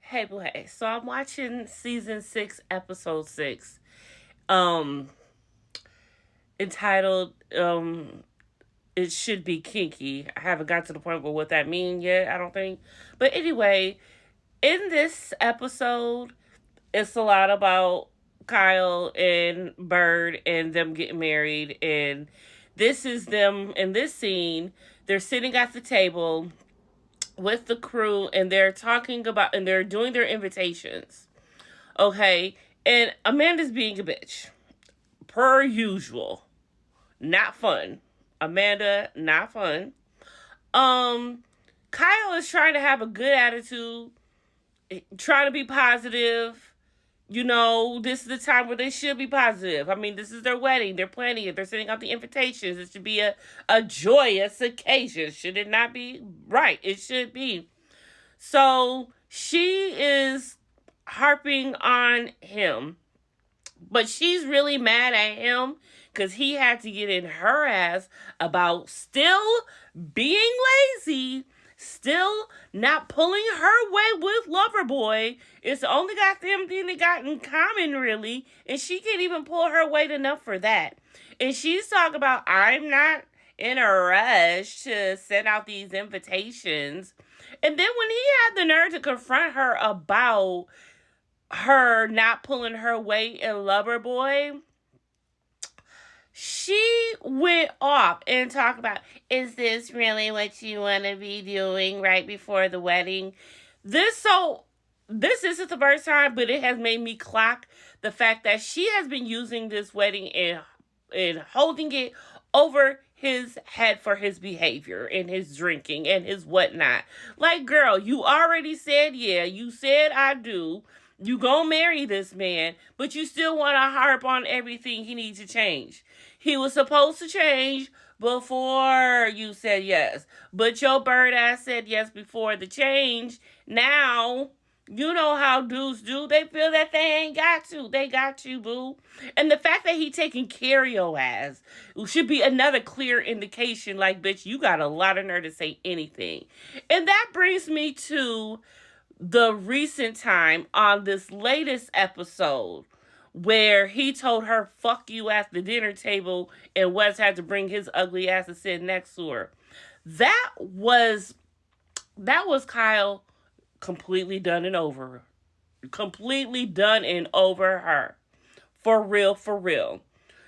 Hey, boy. So I'm watching season 6, episode 6, um, entitled "It Should Be Kinky." I haven't got to the point where what that means yet. I don't think, but anyway, in this episode, it's a lot about Kyle and Bird and them getting married, and this is them in this scene. They're sitting at the table with the crew, and they're talking about and they're doing their invitations. Okay, and Amanda's being a bitch per usual. Not fun. Amanda, not fun. Um, Kyle is trying to have a good attitude, trying to be positive. This is the time where they should be positive. I mean, this is their wedding. They're planning it. They're sending out the invitations. It should be a joyous occasion. Should it not be? Right. It should be. So she is harping on him, but she's really mad at him because he had to get in her ass about still being lazy, still not pulling her weight with Loverboy. It's the only goddamn thing they got in common, really, and she can't even pull her weight enough for that. And she's talking about, I'm not in a rush to send out these invitations. And then when he had the nerve to confront her about her not pulling her weight in Loverboy, she went off and talked about, is this really what you want to be doing right before the wedding? This isn't the first time, but it has made me clock the fact that she has been using this wedding and holding it over his head for his behavior and his drinking and his whatnot. Like, girl, you already said, yeah, you said I do. You gonna marry this man, but you still want to harp on everything he needs to change. He was supposed to change before you said yes, but your bird ass said yes before the change. Now, you know how dudes do. They feel that they ain't got to. They got you, boo. And the fact that he taking care of your ass should be another clear indication, like, bitch, you got a lot of nerve to say anything. And that brings me to the recent time on this latest episode where he told her fuck you at the dinner table and Wes had to bring his ugly ass to sit next to her. That was Kyle completely done and over. Completely done and over her. For real, for real.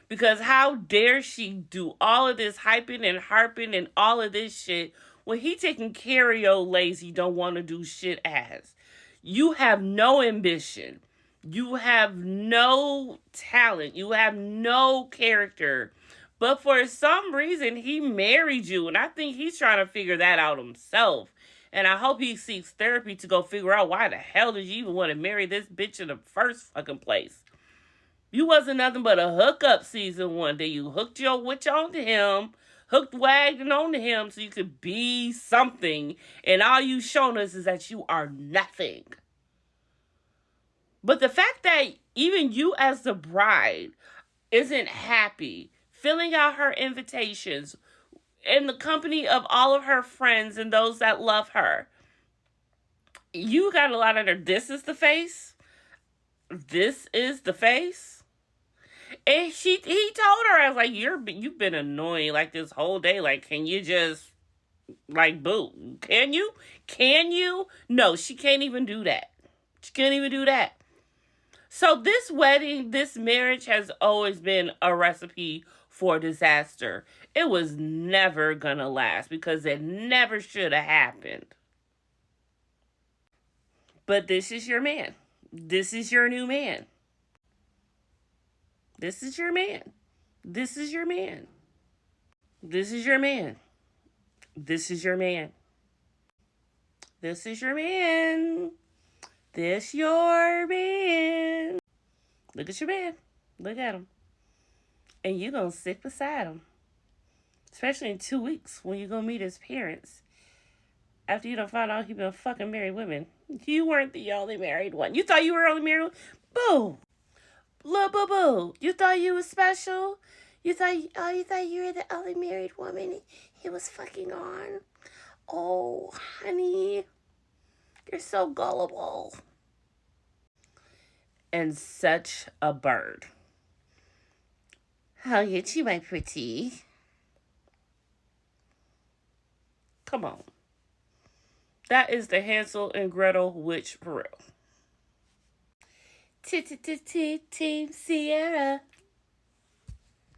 Because how dare she do all of this hyping and harping and all of this shit when he taking care of your lazy, don't want to do shit ass. You have no ambition. You have no talent. You have no character. But for some reason, he married you. And I think he's trying to figure that out himself. And I hope he seeks therapy to go figure out why the hell did you even want to marry this bitch in the first fucking place. You wasn't nothing but a hookup season 1 day. You hooked your witch onto him, hooked, wagged, and onto him so you could be something. And all you shown us is that you are nothing. But the fact that even you as the bride isn't happy filling out her invitations in the company of all of her friends and those that love her, you got a lot of her. This is the face. This is the face. And he told her, I was like, you've been annoying like this whole day. Like, can you just, like, boo? Can you? Can you? No, she can't even do that. She can't even do that. So this wedding, this marriage has always been a recipe for disaster. It was never gonna last because it never should have happened. But this is your man. This is your new man. This is your man. This is your man. This is your man. This is your man. This is your man. This your man. Look at your man. Look at him. And you gonna sit beside him. Especially in 2 weeks when you gonna meet his parents. After you done found out he been fucking married women. You weren't the only married one. You thought you were only married one? Boo. Blah, boo, boo. You thought you was special? You thought you were the only married woman he was fucking on? Oh, honey. You're so gullible. And such a bird. How you too, my pretty. Come on. That is the Hansel and Gretel witch for real. Team Sierra.